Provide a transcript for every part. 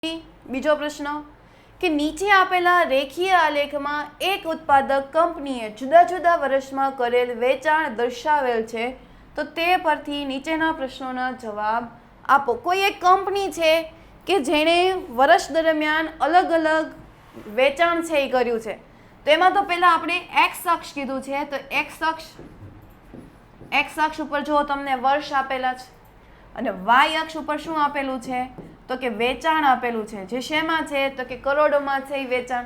બીજો પ્રશ્ન કે નીચે આપેલા રેખીય આલેખમાં એક ઉત્પાદક કંપનીએ જુદા જુદા વર્ષમાં કરેલ વેચાણ દર્શાવેલ છે, તો તે પરથી નીચેના પ્રશ્નોના જવાબ આપો. કોઈ એક કંપની છે કે જેણે વર્ષ દરમિયાન અલગ અલગ વેચાણ છે એ કર્યું છે, તો એમાં તો પહેલાં આપણે એક્સ અક્ષ કીધું છે, તો એક્સ અક્ષ ઉપર જો તમને વર્ષ આપેલા છે અને વાય અક્ષ ઉપર શું આપેલું છે, તો કે વેચાણ આપેલું છે, જે શેમાં છે, તો કે કરોડોમાં છે એ વેચાણ.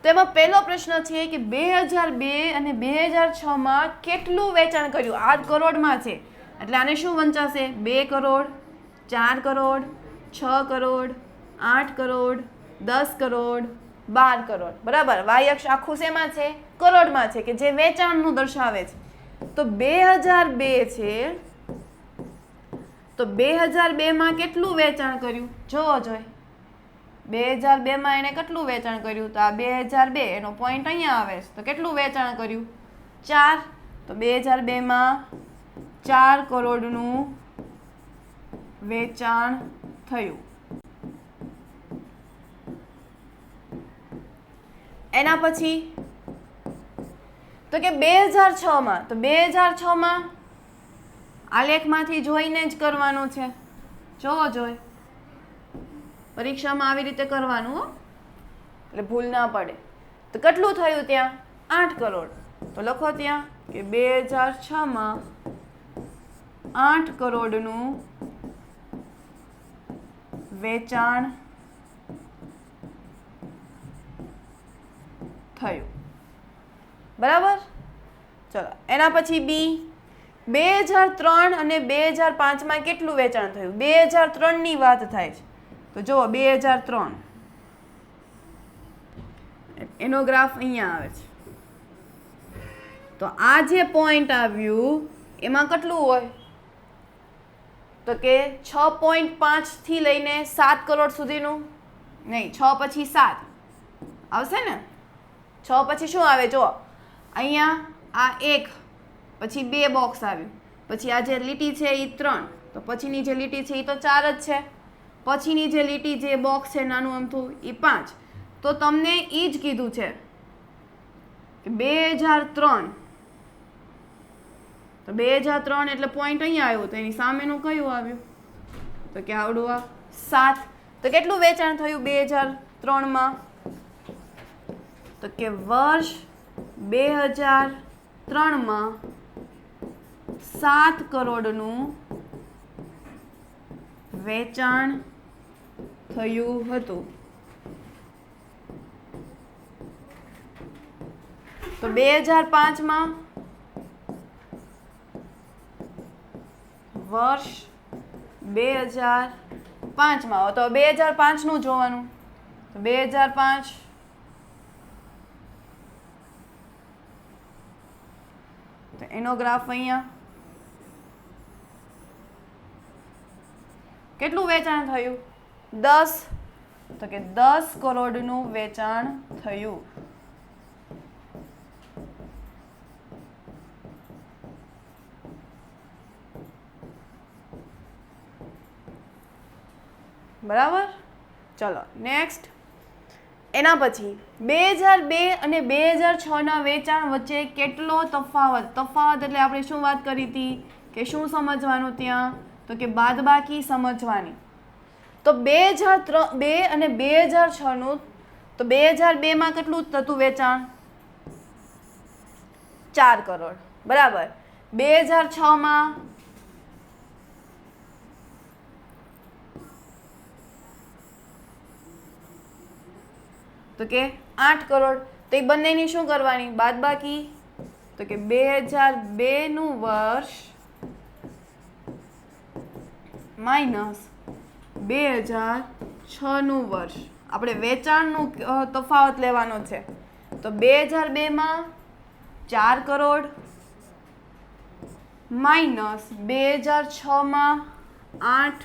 તો એમાં પહેલો પ્રશ્ન છે કે 2002 અને 2006માં કેટલું વેચાણ કર્યું. આ કરોડમાં છે એટલે આને શું વંચાશે? 2 કરોડ, 4 કરોડ, 6 કરોડ, 8 કરોડ, 10 કરોડ, 12 કરોડ. બરાબર. વાય અક્ષ આખું શેમાં છે? કરોડમાં છે, કે જે વેચાણનું દર્શાવે છે. તો 2002 છે, તો 2002માં કેટલું વેચાણ કર્યું જોવો જોઈએ. 2002માં એણે કેટલું વેચાણ કર્યું? તો આ 2002 એનો પોઈન્ટ અહીંયા આવે છે, તો કેટલું વેચાણ કર્યું? 4. તો 2002માં 4 કરોડનું વેચાણ થયું. એના પછી તો કે 2006માં, તો 2006માં આલેખમાંથી જોઈને જ કરવાનું છે. જોવો જોઈએ, પરીક્ષામાં આવી રીતે કરવાનું હો, એટલે ભૂલ ના પડે. તો કેટલું થયું ત્યાં? 8 કરોડ. તો લખો ત્યાં કે 2006માં 8 કરોડનું વેચાણ થયું. બરાબર. ચલો એના પછી બી 2003 અને 2005માં કેટલું વેચાણ થયું? 2003ની વાત થાય છે, તો જુઓ 2003 એનો ગ્રાફ અહીંયા આવે છે. તો આ જે પોઈન્ટ આવ્યું એમાં કેટલું હોય? તો કે 6.5 થી લઈને 7 કરોડ સુધીનું. નહીં, 6 પછી 7 આવશે ને. 6 પછી શું આવે? જો અહીંયા આ 1 પછી 2 બોક્સ આવ્યું, પછી આ જે લીટી છે એ 3, તો પછીની જે લીટી છે એ તો 4 જ છે, પછીની જે લીટી જે બોક્સ છે નાનું અમથું એ 5. તો તમને એ જ કીધું છે કે 2003, તો 2003 એટલે પોઈન્ટ અહીંયા આવ્યો, તો એની સામેનું કયું આવ્યું? તો કે આવડું આ 7. તો કેટલું વેચાણ થયું 2003માં? તો કે વર્ષ 2003માં 7 કરોડનું વેચાણ થયું હતું. તો 2005માં વર્ષ 2005માં, તો 2005નું જોવાનું. તો 2005 તો એનો ગ્રાફ અહીંયા. કેટલું વેચાણ થયું? 10. તો કે 10 કરોડનું વેચાણ થયું. બરાબર. ચલો નેક્સ્ટ. એના પછી 2002 અને 2006ના વેચાણ વચ્ચે કેટલો તફાવત? તફાવત એટલે આપણે શું વાત કરી હતી કે શું સમજવાનું ત્યાં? તો કે બાદબાકી સમજવાની. તો 2002 અને 2006નું, તો 2002માં કેટલું થતું વેચાણ? 4 કરોડ. બરાબર. 2006માં તો કે 8 કરોડ. તો એ બંનેની શું કરવાની? બાદબાકી. તો કે 2002નું વર્ષ માઇનસ 2006નું વર્ષ. આપણે વેચાણનું તફાવત લેવાનો છે. તો 2002માં 4 કરોડ માઇનસ 2006માં 8.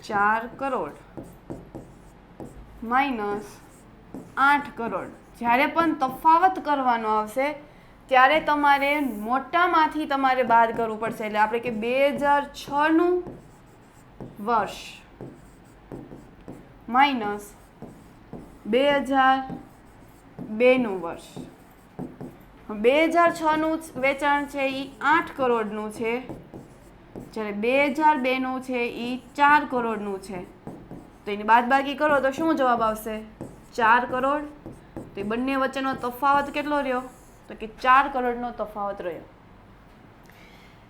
ચાર કરોડ -8 કરોડ. જ્યારે પણ તફાવત કરવાનો આવશે ત્યારે તમારે મોટામાંથી તમારે બાદ કરવું પડશે. એટલે આપણે કે 2006નું વર્ષ માઇનસ 2002નું વર્ષ. 2006નું વેચાણ છે એ 8 કરોડનું છે, જ્યારે 2002નું છે એ 4 કરોડનું છે. તો એની બાદબાકી કરો તો શું જવાબ આવશે? 4 કરોડ. તો એ બંને વચ્ચેનો તફાવત કેટલો રહ્યો? તો કે 4 કરોડનો તફાવત રહ્યો.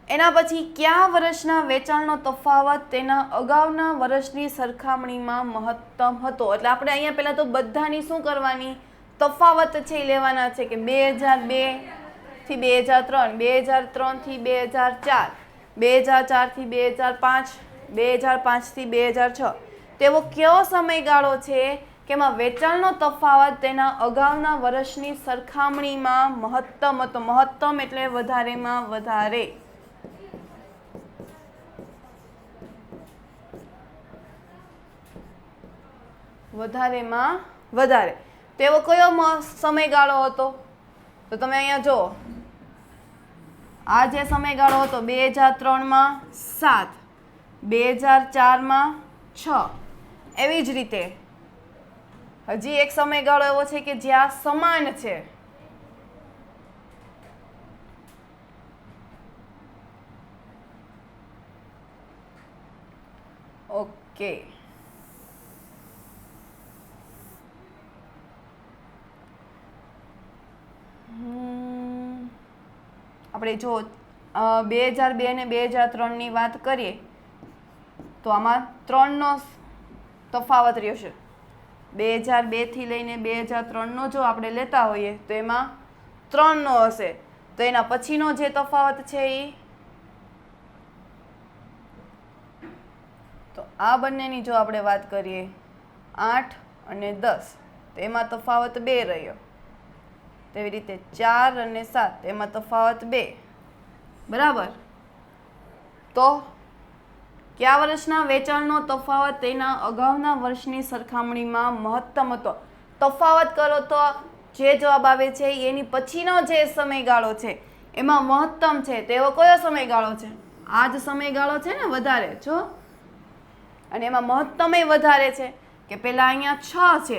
એના પછી કયા વર્ષના વેચાણનો તફાવત તેના અગાઉના વર્ષની સરખામણીમાં મહત્તમ હતો? એટલે આપણે અહીંયા પહેલાં તો બધાની શું કરવાની? તફાવત છે એ લેવાના છે કે 2002 થી 2003, 2003 થી 2004, 2004 થી 2005, 2005 થી 2006. તેવો કયો સમયગાળો છે કે એમાં વેચાણનો તફાવત તેના અગાઉના વર્ષની સરખામણીમાં મહત્તમ હતો? મહત્તમ એટલે વધારેમાં વધારે. વધારેમાં વધારે. તેવો કયો સમયગાળો હતો? તો તમે અહીંયા જુઓ, આ જે સમયગાળો હતો 2003માં 7, 2004માં 6. એવી જ રીતે હજી એક સમયગાળો એવો છે કે જ્યાં સમાન છે. ઓકે, આપણે જો 2002 અને 2003ની વાત કરીએ તો આમાં 3નો તફાવત રહ્યો છે. 2002 થી લઈને 2003નો જો આપણે લેતા હોઈએ તો એમાં 3નો હશે. તો એના પછીનો જે તફાવત છે એ, તો આ બંનેની જો આપણે વાત કરીએ 8 અને 10, તો એમાં તફાવત 2 રહ્યો. તેવી રીતે 4 અને 7, એમાં તફાવત 2. બરાબર. તો કયા વર્ષના વેચાણનો તફાવત તેના અગાઉના વર્ષની સરખામણીમાં મહત્તમ હતો? તફાવત કરો તો જે જવાબ આવે છે એની પછીનો જે સમયગાળો છે એમાં મહત્તમ છે. તેવો કયો સમયગાળો છે? આ જ સમયગાળો છે ને, વધારે છો. અને એમાં મહત્તમ વધારે છે કે પેલા અહીંયા 6 છે,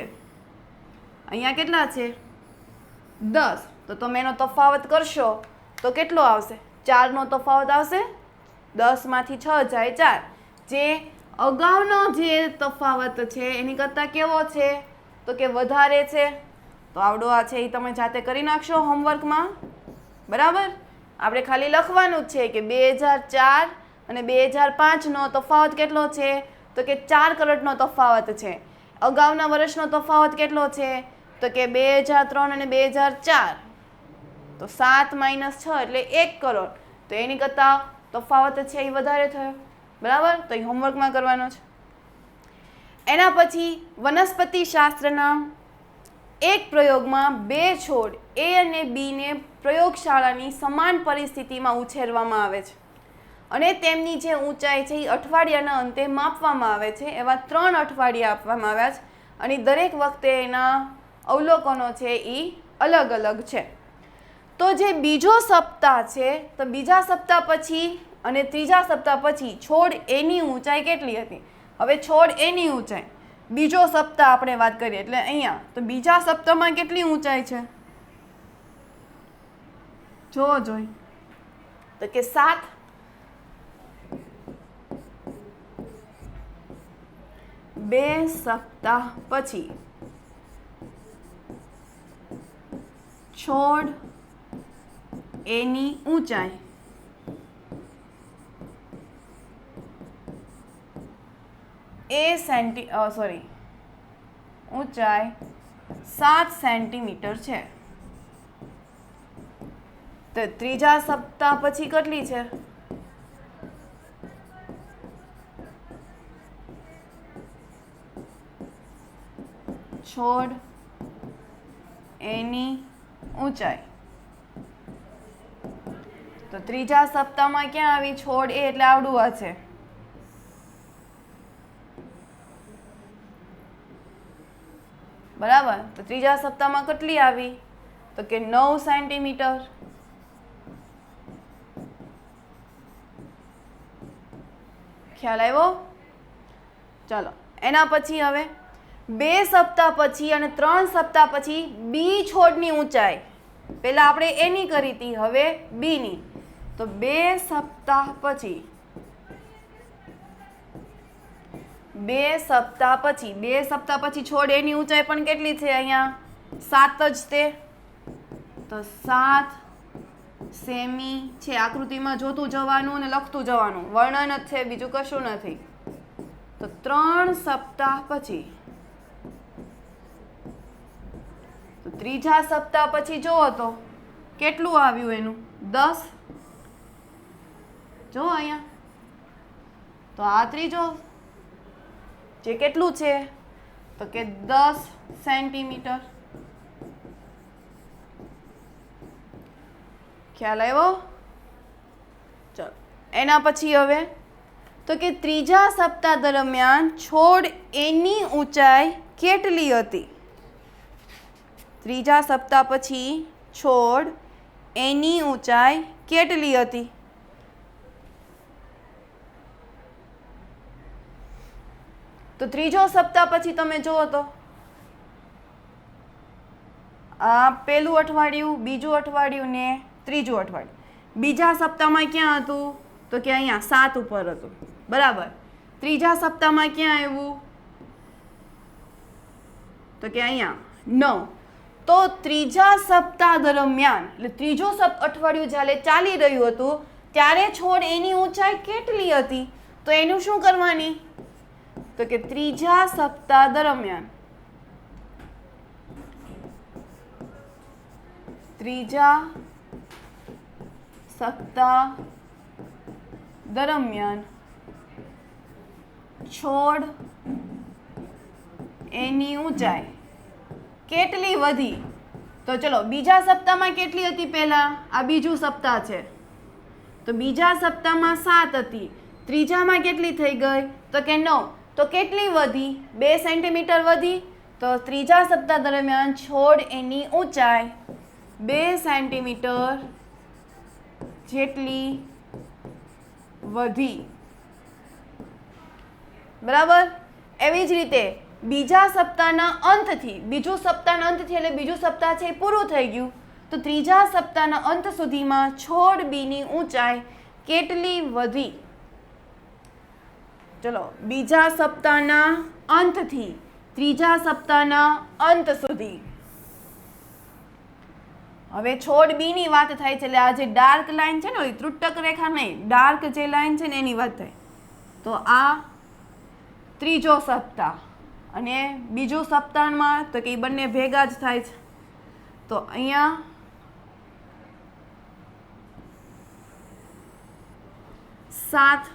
અહીંયા કેટલા છે? 10. તો તમે એનો તફાવત કરશો તો કેટલો આવશે? 4નો તફાવત આવશે. 10માંથી 6 જાય 4. જે અગાઉનો જે તફાવત છે એની કરતાં કેવો છે? તો કે વધારે છે. તો આવડો આ છે એ તમે જાતે કરી નાખશો હોમવર્કમાં. બરાબર. આપણે ખાલી લખવાનું જ છે કે 2004 અને 2005નો તફાવત કેટલો છે? તો કે 4 કરોડનો તફાવત છે. અગાઉના વર્ષનો તફાવત કેટલો છે? તો કે 2003 અને 2004. તો 7 - 6 એટલે 1 કરોડ. તો એની કરતાં તફાવત છે એ વધારે થયો. બરાબર. તો એ હોમવર્કમાં કરવાનો છે. એના પછી વનસ્પતિ શાસ્ત્રના એક પ્રયોગમાં 2 છોડ A અને B ને પ્રયોગશાળાની સમાન પરિસ્થિતિમાં ઉછેરવામાં આવે છે અને તેમની જે ઊંચાઈ છે એ અઠવાડિયાના અંતે માપવામાં આવે છે. એવા 3 અઠવાડિયા આપવામાં આવ્યા છે અને દરેક વખતે એના અવલોકનો છે એ અલગ અલગ છે. તો જે બીજો સપ્તાહ છે, તો બીજા સપ્તાહ પછી અને ત્રીજા સપ્તાહ પછી છોડ એની ઊંચાઈ કેટલી હતી? હવે છોડ એની ઊંચાઈ, બીજો સપ્તાહ આપણે વાત કરીએ એટલે અહીંયા તો બીજા સપ્તાહમાં કેટલી ઊંચાઈ છે? જોવો જોઈ તો કે 7. બે સપ્તાહ પછી છોડ એની ઊંચાઈ ઊંચાઈ 7 સેન્ટીમીટર છે. તો ત્રીજા સપ્તાહ પછી કેટલી છે? છોડ એની ઊંચાઈ. તો ત્રીજા સપ્તાહમાં ક્યાં આવી? છોડ એ એટલે આવડું આ છે. બરાબર. તો ત્રીજા સપ્તાહમાં કેટલી આવી? તો કે 9 સેન્ટીમીટર. ખ્યાલ આવ્યો? ચલો એના પછી હવે 2 સપ્તાહ પછી અને 3 સપ્તાહ પછી બી છોડની ઊંચાઈ, પહેલા આપણે એની કરી હતી, હવે બીની. તો 2 સપ્તાહ પછી 2 સપ્તાહ પછી છોડ એની ઊંચાઈ પણ કેટલી છે? અહીંયા 7 જ તે. તો 7 સેમી છે. આકૃતિમાં જોતું જવાનું અને લખતું જવાનું, વર્ણન જ છે, બીજું કશું નથી. તો 3 સપ્તાહ પછી, તો ત્રીજા સપ્તાહ પછી જુઓ તો કેટલું આવ્યું એનું? 10. જો અહીંયા, તો આ ત્રીજો જે કેટલું છે? તો કે 10 સેન્ટીમીટર. ખ્યાલ આવ્યો? ચલો એના પછી હવે તો કે ત્રીજા સપ્તાહ દરમિયાન છોડ એની ઊંચાઈ કેટલી હતી? ત્રીજા સપ્તાહ પછી છોડ એની ઊંચાઈ કેટલી હતી? તો ત્રીજો સપ્તાહ પછી તમે જુઓ તો આ પહેલું અઠવાડિયું, બીજું અઠવાડિયું ને ત્રીજું અઠવાડિયું. બીજા સપ્તાહમાં ક્યાં હતું? તો કે અહીંયા 7 ઉપર હતું. બરાબર. ત્રીજા સપ્તાહમાં ક્યાં આવ્યું? તો કે અહીંયા 9. તો ત્રીજા સપ્તાહ દરમિયાન, એટલે ત્રીજું અઠવાડિયું જ્યારે ચાલી રહ્યું હતું ત્યારે છોડ એની ઊંચાઈ કેટલી હતી? તો એનું શું કરવાની? તો કે ત્રીજા સપ્તાહ દરમિયાન, ત્રીજા સપ્તાહ દરમિયાન છોડ એની ઊંચાઈ કેટલી વધી? તો ચલો બીજા સપ્તાહમાં કેટલી હતી? પહેલા આ બીજું સપ્તાહ છે, તો બીજા સપ્તાહમાં 7 હતી. ત્રીજામાં કેટલી થઈ ગઈ? તો કે 9. તો કેટલી વધી? 2 સેન્ટીમીટર વધી. તો ત્રીજા સપ્તાહ દરમિયાન છોડ એની ઊંચાઈ 2 સેન્ટીમીટર જેટલી વધી. બરાબર. એવી જ રીતે બીજા સપ્તાહના અંતથી, બીજું સપ્તાહના અંતથી એટલે બીજું સપ્તાહ છે એ પૂરું થઈ ગયું, તો ત્રીજા સપ્તાહના અંત સુધીમાં છોડ બીની ઊંચાઈ કેટલી વધી? ચલો બીજા સપ્તાહના અંતથી ત્રીજા સપ્તાહના અંત સુધી. હવે છોડ બીની વાત થાય છે, એટલે આ જે ડાર્ક લાઈન છે ને, ત્રુટક રેખા નહીં, ડાર્ક જે લાઈન છે ને એની વાત થાય. તો આ ત્રીજો સપ્તાહ અને બીજું સપ્તાહમાં તો કે બંને ભેગા જ થાય છે. તો અહીંયા 7,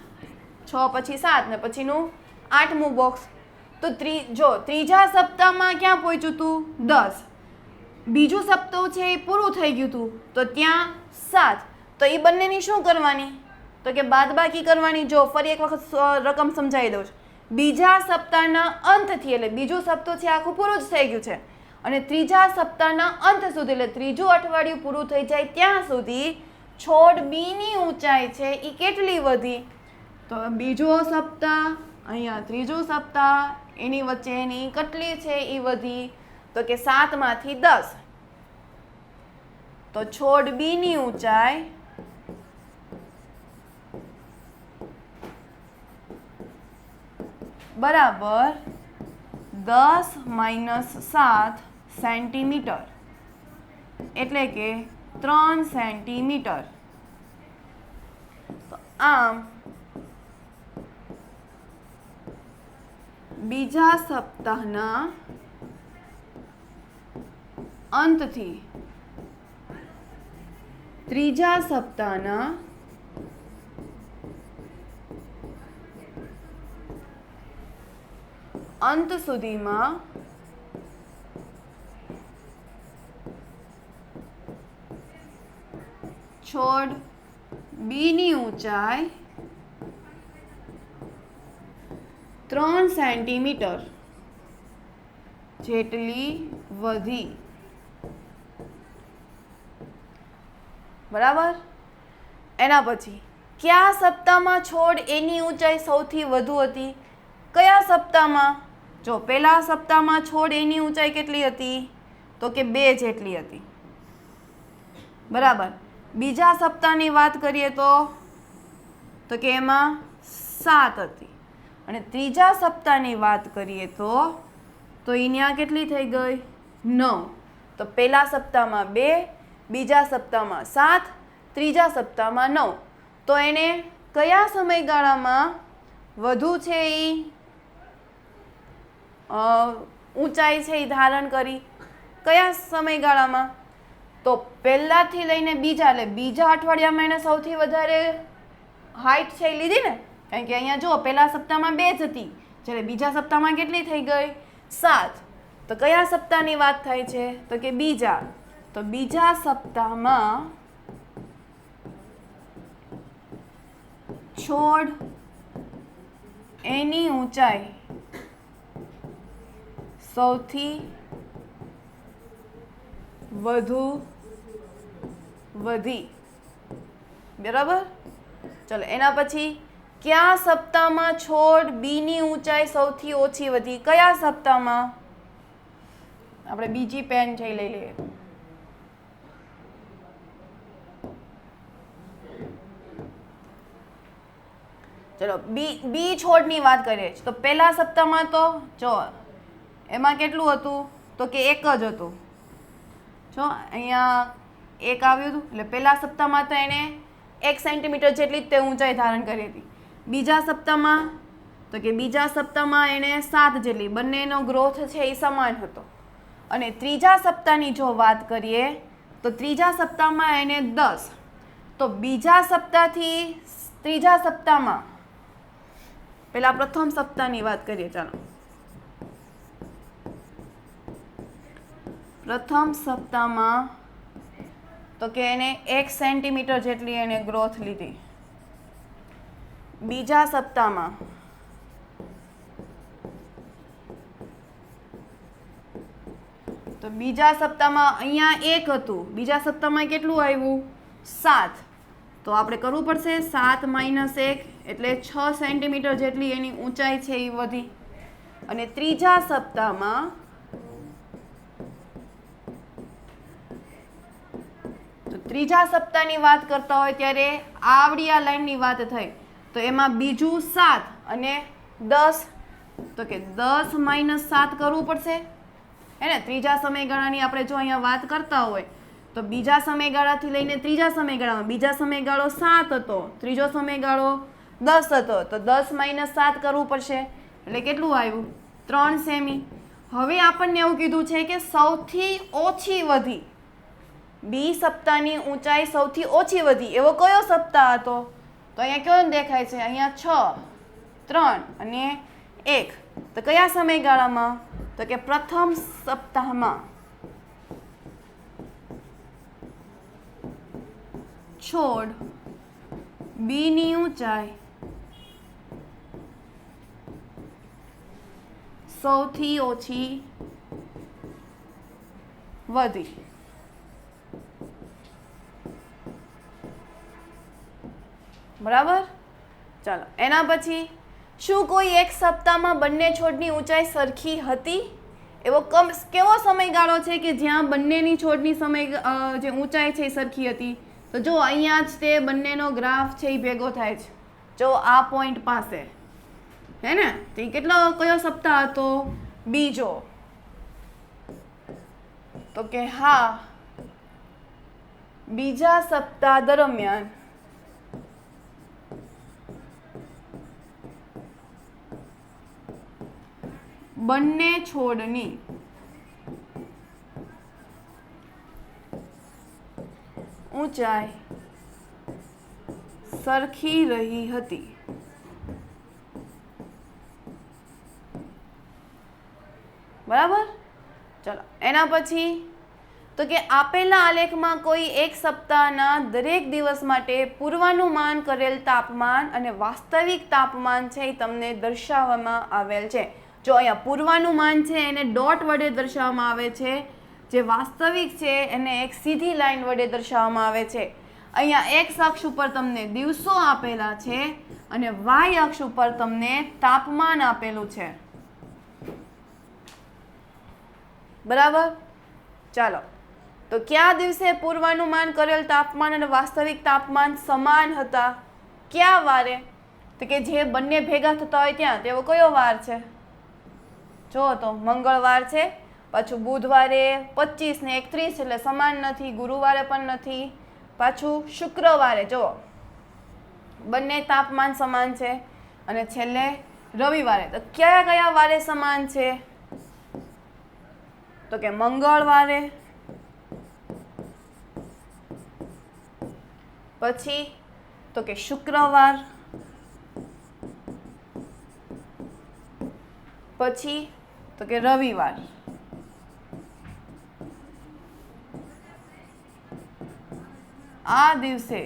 6 પછી 7 ને પછીનું 8મું બોક્સ. તો ત્રીજા સપ્તાહમાં ક્યાં પહોંચ્યું હતું? 10. બીજું સપ્તાહ છે એ પૂરું થઈ ગયું હતું, તો ત્યાં 7. તો એ બંનેની શું કરવાની? તો કે બાદબાકી કરવાની. જો ફરી એક વખત રકમ સમજાવી દઉં છું. બીજા સપ્તાહના અંતથી, એટલે બીજું સપ્તાહ છે આખું પૂરું જ થઈ ગયું છે, અને ત્રીજા સપ્તાહના અંત સુધી, એટલે ત્રીજું અઠવાડિયું પૂરું થઈ જાય ત્યાં સુધી છોડ બીની ઊંચાઈ છે એ કેટલી વધી? તો બીજો સપ્તાહ, અહીંયા ત્રીજું સપ્તાહ, એની વચ્ચેની કેટલી છે એ વધી? તો કે 7માંથી 10. તો છોડ બીની ઊંચાઈ બરાબર 10 - 7 સેન્ટીમીટર, એટલે કે 3 સેન્ટીમીટર. તો આમ બીજા સપ્તાહના અંતથી ત્રીજા સપ્તાહના અંત સુધીમાં છોડ બીની ઊંચાઈ 3 સેન્ટીમીટર જેટલી વધી. બરાબર. એના પછી કયા સપ્તાહમાં છોડ એની ઊંચાઈ સૌથી વધુ હતી? કયા સપ્તાહમાં? જો પહેલા સપ્તાહમાં છોડ એની ઊંચાઈ કેટલી હતી? તો કે 2 જેટલી હતી. બરાબર. બીજા સપ્તાહની વાત કરીએ તો કે એમાં 7 હતી. અને ત્રીજા સપ્તાહની વાત કરીએ તો અહીંયા કેટલી થઈ ગઈ? 9. તો પહેલા સપ્તાહમાં 2, બીજા સપ્તાહમાં 7, ત્રીજા સપ્તાહમાં 9. તો એને કયા સમયગાળામાં વધુ છે એ ઊંચાઈ છે એ ધારણ કરી? કયા સમયગાળામાં? તો પહેલાથી લઈને બીજા, એટલે બીજા અઠવાડિયામાં એને સૌથી વધારે હાઈટ છે એ લીધી ને, કારણ કે અહીંયા જુઓ પહેલા સપ્તાહમાં 2 જ હતી, જ્યારે બીજા સપ્તાહમાં કેટલી થઈ ગઈ? 7. તો કયા સપ્તાહની વાત થાય છે? તો કે બીજા. તો બીજા સપ્તાહમાં છોડ એની ઊંચાઈ સૌથી વધુ વધી. બરાબર. ચલો એના પછી કયા સપ્તાહમાં છોડ બીની ઊંચાઈ સૌથી ઓછી વધી? કયા સપ્તાહમાં? આપણે બીજી પેન છે લઈ લઈએ. ચલો બી છોડની વાત કરીએ તો પહેલા સપ્તાહમાં તો જો એમાં કેટલું હતું? તો કે 1 જ હતું. જો અહીંયા 1 આવ્યું હતું, એટલે પહેલા સપ્તાહમાં તો એને 1 સેન્ટીમીટર જેટલી જ તે ઊંચાઈ ધારણ કરી હતી. બીજા સપ્તાહમાં તો કે બીજા સપ્તાહમાં એને 7 જેટલી. બંનેનો ગ્રોથ છે એ સમાન હતો. અને ત્રીજા સપ્તાહની જો વાત કરીએ તો ત્રીજા સપ્તાહમાં એને 10. તો બીજા સપ્તાહથી ત્રીજા સપ્તાહમાં, પહેલા પ્રથમ સપ્તાહની વાત કરીએ. ચાલો પ્રથમ સપ્તાહમાં તો કે એને 1 સેન્ટીમીટર જેટલી એને ગ્રોથ લીધી. બીજા સપ્તાહમાં તો બીજા સપ્તાહમાં અહીંયા 1 હતું, બીજા સપ્તાહમાં કેટલું આવ્યું? 7. તો આપણે કરવું પડશે 7 - 1 એટલે 6 સેન્ટીમીટર જેટલી એની ઊંચાઈ છે એ વધી. અને ત્રીજા સપ્તાહમાં તો ત્રીજા સપ્તાહની વાત કરતા હોય ત્યારે આવડી આ લાઈનની વાત થઈ તો એમાં બીજું 7 અને 10. તો કે 10 - 7 કરવું પડશે હે ને. ત્રીજા સમયગાળાની આપણે જો અહીંયા વાત કરતા હોય તો બીજા સમયગાળાથી લઈને ત્રીજા સમયગાળામાં બીજા સમયગાળો 7 હતો, ત્રીજો સમયગાળો 10 હતો. તો 10 - 7 કરવું પડશે એટલે કેટલું આવ્યું? 3 સેમી. હવે આપણને એવું કીધું છે કે સૌથી ઓછી વધી, બી સપ્તાહની ઊંચાઈ સૌથી ઓછી વધી એવો કયો સપ્તાહ હતો? તો અહીંયા કયો દેખાય છે? અહીંયા 6, 3 અને 1. તો કયા સમયગાળામાં? તો કે પ્રથમ સપ્તાહમાં છોડ બીની ઊંચાઈ સૌથી ઓછી વધી. બરાબર. ચાલો એના પછી શું કોઈ એક સપ્તાહમાં બંને છોડની ઊંચાઈ સરખી હતી? એવો કેવો સમયગાળો છે કે જ્યાં બંનેની છોડની જે ઊંચાઈ છે એ સરખી હતી? તો જો અહીંયા જ તે બંનેનો ગ્રાફ છે એ ભેગો થાય છે. જો આ પોઈન્ટ પાસે હે ને. તો એ કયો સપ્તાહ હતો? બીજો. તો કે હા, બીજા સપ્તાહ દરમિયાન બંને છોડની ઊંચાઈ સરખી રહી હતી. બરાબર. ચલો એના પછી તો કે આપેલા આલેખમાં કોઈ એક સપ્તાહના દરેક દિવસ માટે પૂર્વાનુમાન કરેલ તાપમાન અને વાસ્તવિક તાપમાન છે એ તમને દર્શાવવામાં આવેલ છે. જો અહીંયા પૂર્વાનુમાન છે એને ડોટ વડે દર્શાવવામાં આવે છે, જે વાસ્તવિક છે એને એક સીધી લાઈન વડે દર્શાવવામાં આવે છે. અહીંયા એક્સ અક્ષ ઉપર તમને દિવસો આપેલા છે અને વાય અક્ષ ઉપર તમને તાપમાન આપેલું છે. બરાબર. ચાલો, તો કયા દિવસે પૂર્વાનુમાન કરેલ તાપમાન અને વાસ્તવિક તાપમાન સમાન હતા? કયા વારે? તો કે જે બંને ભેગા થતા હોય ત્યાં. તેવો કયો વાર છે? જો તો મંગળવાર છે, પાછું બુધવારે 25 ને 31 એટલે સમાન નથી, ગુરુવારે પણ નથી, પાછું શુક્રવારે જો બંને તાપમાન સમાન છે, અને છેલ્લે રવિવારે. તો કયા કયા વારે સમાન છે? તો કે મંગળવારે, પછી તો કે શુક્રવાર, પછી તો કે રવિવાર. આ દિવસે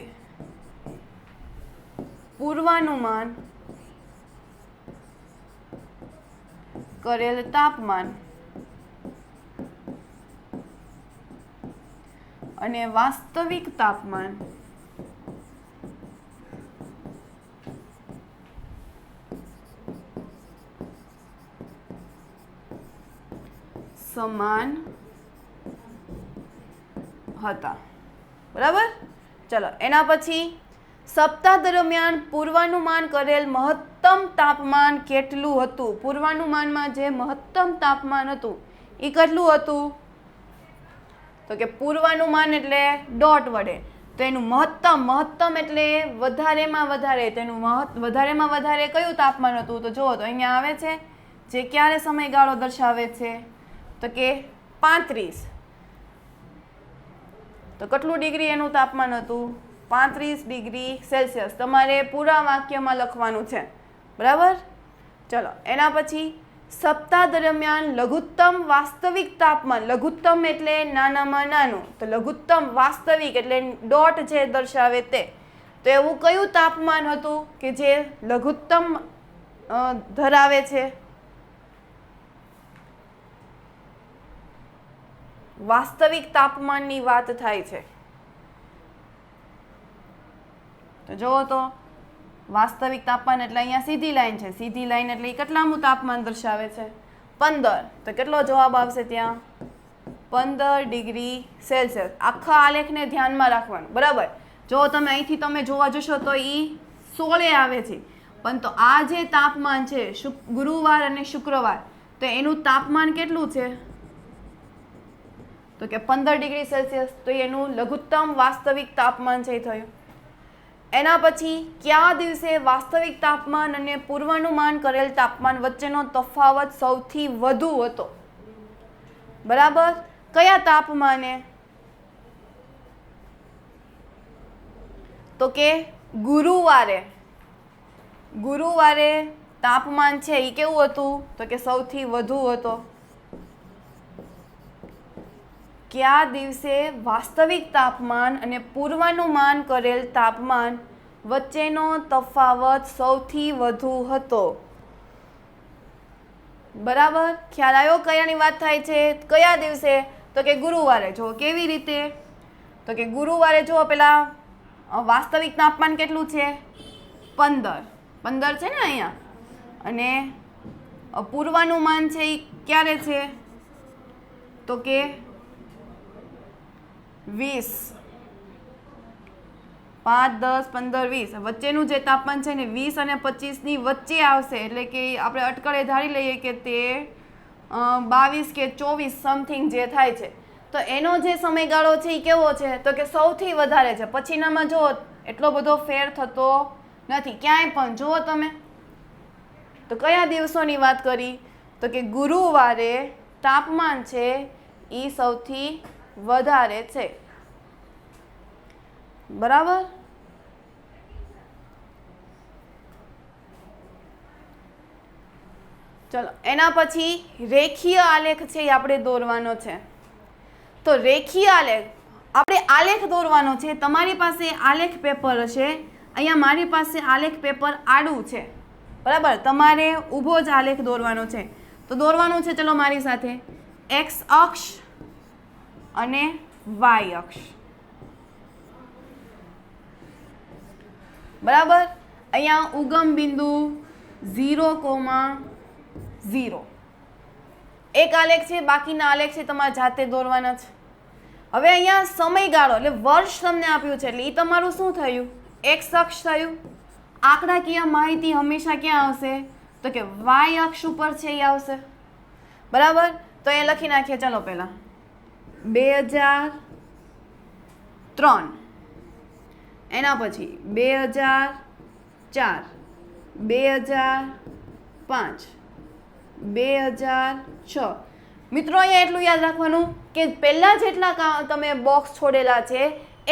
પૂર્વાનુમાન કરેલ તાપમાન અને વાસ્તવિક તાપમાન સમાન હતા. બરાબર. ચલો, એના પછી સપ્તાહ દરમિયાન પૂર્વાનુમાન કરેલ મહત્તમ તાપમાન કેટલું હતું? પૂર્વાનુમાનમાં જે મહત્તમ તાપમાન હતું એ કેટલું હતું? તો કે પૂર્વાનુમાન એટલે ડોટ વડે, તો એનું મહત્તમ એટલે વધારેમાં વધારે, તેનું વધારેમાં વધારે કયું તાપમાન હતું? તો જુઓ તો અહીંયા આવે છે, જે ક્યારે સમયગાળો દર્શાવે છે, તો કે 35. તો કેટલું ડિગ્રી એનું તાપમાન હતું? 35 ડિગ્રી સેલ્સિયસ. તમારે પૂરા વાક્યમાં લખવાનું છે. બરાબર. ચલો, એના પછી સપ્તાહ દરમિયાન લઘુત્તમ વાસ્તવિક તાપમાન, લઘુત્તમ એટલે નાનામાં નાનું, તો લઘુત્તમ વાસ્તવિક એટલે ડોટ જે દર્શાવે તે. તો એવું કયું તાપમાન હતું કે જે લઘુત્તમ ધરાવે છે? વાસ્તવિક તાપમાનની વાત થાય છે. તો જુઓ તો વાસ્તવિક તાપમાન એટલે અહીંયા સીધી લાઈન છે, સીધી લાઈન એટલે કેટલામું તાપમાન દર્શાવે છે? 15. તો કેટલો જવાબ આવશે ત્યાં? 15 ડિગ્રી સેલ્સિયસ. આખા આલેખને ધ્યાનમાં રાખવાનું. બરાબર. જો તમે અહીંથી તમે જોવા જશો તો એ 16 આવે છે, પણ તો આ જે તાપમાન છે ગુરુવાર અને શુક્રવાર, તો એનું તાપમાન કેટલું છે? તો કે 15 ડિગ્રી સેલ્સિયસ. તો એનું લઘુત્તમ વાસ્તવિક તાપમાન છે થયું. એના પછી કયા દિવસે વાસ્તવિક તાપમાન અને પૂર્વાનુમાન કરેલ તાપમાન વચ્ચેનો તફાવત સૌથી વધુ હતો? બરાબર. કયા તાપમાને? તો કે ગુરુવારે. ગુરુવારે તાપમાન છે એ કેવું હતું? તો કે સૌથી વધુ હતો. કયા દિવસે વાસ્તવિક તાપમાન અને પૂર્વાનુમાન કરેલ તાપમાન વચ્ચેનો તફાવત સૌથી વધુ હતો? બરાબર. ખ્યાલ આવ્યો કયાની વાત થાય છે? કયા દિવસે? તો કે ગુરુવારે. જો કેવી રીતે? તો કે ગુરુવારે જો પેલા વાસ્તવિક તાપમાન કેટલું છે? 15 છે ને અહીંયા, અને પૂર્વાનુમાન છે એ ક્યારે છે? તો કે 20. 5, 10, 15, 20 વચ્ચેનું જે તાપમાન છે ને 20 અને 25ની વચ્ચે આવશે, એટલે કે આપણે અટકળે ધારી લઈએ કે તે 22 કે 24 સમથિંગ જે થાય છે. તો એનો જે સમયગાળો છે એ કેવો છે? તો કે સૌથી વધારે છે. પછીનામાં જો એટલો બધો ફેર થતો નથી ક્યાંય પણ. જુઓ તમે, તો કયા દિવસોની વાત કરી? તો કે ગુરુવારે તાપમાન છે એ સૌથી વધારે છે. બરાબર. ચલો, એના પછી રેખીય આલેખ છે એ આપણે દોરવાનો છે. તો રેખીય આલેખ, આપણે આલેખ દોરવાનો છે. તમારી પાસે આલેખ પેપર હશે, અહીંયા મારી પાસે આલેખ પેપર આડું છે. બરાબર. તમારે ઊભો જ આલેખ દોરવાનો છે. તો દોરવાનું છે, ચલો મારી સાથે, એક્સ અક્ષ અને વાય અક્ષ. બરાબર. અહીંયા ઉગમ બિંદુ 0,0. એક આલેખ છે, બાકીના આલેખ છે તમારે જાતે દોરવાના છે. હવે અહીંયા સમયગાળો એટલે વર્ષ તમને આપ્યું છે એટલે એ તમારું શું થયું? એક્સ અક્ષ થયું. આંકડાકીય માહિતી હંમેશા ક્યાં આવશે? તો કે વાય અક્ષ ઉપર છે એ આવશે. બરાબર. તો એ લખી નાખીએ. ચાલો પહેલા 2003, એના પછી 2004, 2005, 2006. મિત્રો અહીંયા એટલું યાદ રાખવાનું કે પહેલાં જેટલા તમે બોક્સ છોડેલા છે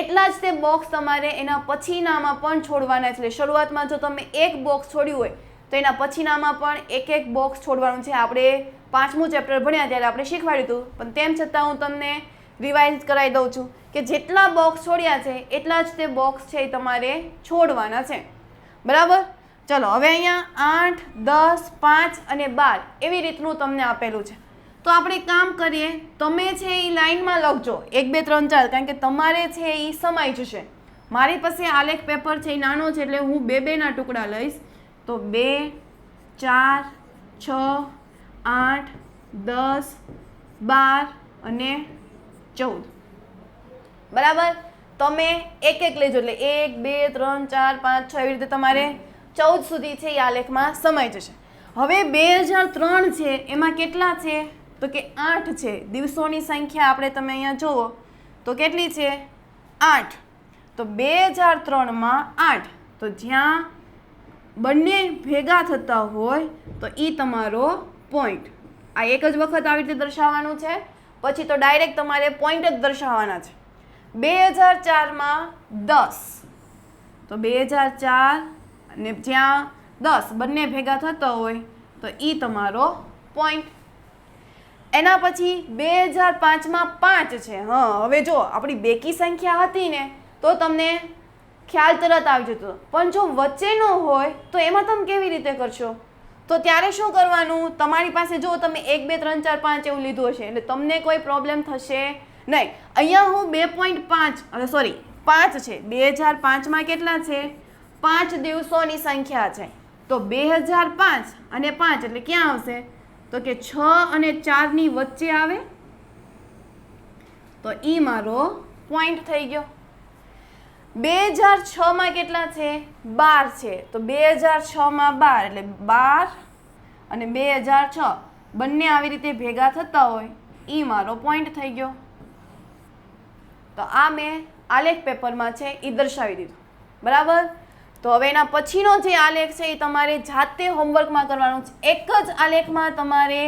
એટલા જ તે બોક્સ તમારે એના પછીનામાં પણ છોડવાના છે. એટલે શરૂઆતમાં જો તમે એક બોક્સ છોડ્યું હોય તો એના પછીનામાં પણ એક બોક્સ છોડવાનું છે. આપણે 5મું ચેપ્ટર ભણ્યા ત્યારે આપણે શીખવાડ્યું હતું, પણ તેમ છતાં હું તમને રિવાઇઝ કરાવી દઉં છું કે જેટલા બોક્સ છોડ્યા છે એટલા જ તે બોક્સ છે એ તમારે છોડવાના છે. બરાબર. ચલો હવે અહીંયા 8, 10, 5 અને 12 એવી રીતનું તમને આપેલું છે. તો આપણે કામ કરીએ, તમે છે એ લાઈનમાં લખજો 1, 2, 3, 4, કારણ કે તમારે છે એ સમાઈ જશે. મારી પાસે આલેખ પેપર છે એ નાનો છે એટલે હું 2-2ના ટુકડા લઈશ. તો 2, 4, 6, 8, 10, 12 અને 14. બરાબર. તમે એક લેજો એટલે 1, 2, 3, 4, 5, 6 એવી રીતે તમારે 14 સુધી છે એ આલેખમાં સમાઈ જશે. હવે 2003 છે એમાં કેટલા છે? તો કે 8 છે. દિવસોની સંખ્યા આપણે તમે અહીંયા જુઓ તો કેટલી છે? 8. તો 2003માં 8. તો જ્યાં બંને ભેગા થતા હોય તો એ તમારો પોઈન્ટ. આ એક જ વખત આવી રીતે દર્શાવવાનું છે, પછી તો ડાયરેક્ટ તમારે પોઈન્ટ જ દર્શાવવાના છે. 2004માં 10. તો 2004 અને જ્યાં 10 બંને ભેગા થતા હોય તો એ તમારો પોઈન્ટ. એના પછી 2005માં 5 છે. હા, હવે જો આપણી બેકી સંખ્યા હતી ને તો તમને ખ્યાલ તરત આવી જતો, પણ જો વચ્ચેનો હોય તો એમાં તમે કેવી રીતે કરશો? તો ત્યારે શું કરવાનું? તમારી પાસે જો તમે 1, 2, 3, 4, 5 એવું લીધું હશે એટલે તમને કોઈ પ્રોબ્લેમ થશે નહીં. અહીંયા હું 2.5 સોરી 5 છે. 2005માં કેટલા છે? 5 દિવસોની સંખ્યા છે. તો 2005 અને 5 એટલે ક્યાં આવશે? તો કે 6 અને 4ની વચ્ચે આવે. તો એ મારો પોઈન્ટ થઈ ગયો. 2006માં કેટલા છે? 12 છે. તો 2006માં 12 એટલે 12 અને 2006 બંને આવી રીતે ભેગા થતા હોય એ મારો પોઈન્ટ થઈ ગયો. તો આ મેં આલેખ પેપરમાં છે એ દર્શાવી દીધું. બરાબર. તો હવે એના પછીનો જે આલેખ છે એ તમારે જાતે હોમવર્કમાં કરવાનું છે. એક જ આલેખમાં તમારે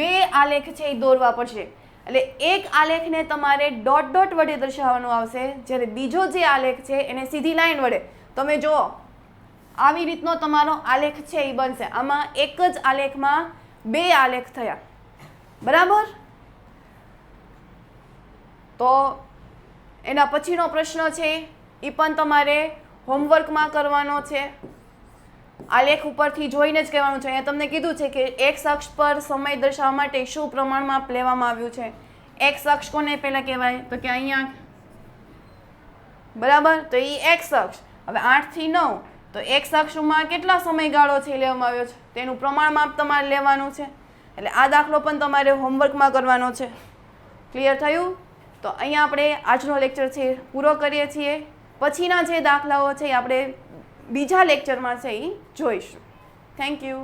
2 આલેખ છે એ દોરવા પડશે. એટલે એક આલેખને તમારે ડોટ ડોટ વડે દર્શાવવાનું આવશે, જ્યારે બીજો જે આલેખ છે એને સીધી લાઈન વડે. તમે જુઓ આવી રીતનો તમારો આલેખ છે એ બનશે. આમાં એક જ આલેખમાં 2 આલેખ થયા. બરાબર. તો એના પછીનો પ્રશ્ન છે એ પણ તમારે હોમવર્કમાં કરવાનો છે. આલેખ ઉપરથી જોઈને જ કહેવાનું છે. અહીંયા તમને કીધું છે કે એક્સ અક્ષ પર સમય દર્શાવવા માટે શું પ્રમાણમાં લેવામાં આવ્યું છે. એક્સ અક્ષ કોને પહેલાં કહેવાય? તો કે અહીંયા. બરાબર. તો એ એક્સ અક્ષ. હવે 8 થી 9 તો એક્સ અક્ષમાં કેટલા સમયગાળો છે લેવામાં આવ્યો છે તેનું પ્રમાણમાપ તમારે લેવાનું છે. એટલે આ દાખલો પણ તમારે હોમવર્કમાં કરવાનો છે. ક્લિયર થયું? તો અહીંયા આપણે આજનો લેક્ચર છે પૂરો કરીએ છીએ. પછીના જે દાખલાઓ છે એ આપણે બીજા લેક્ચરમાં છે એ જોઈશું. Thank you.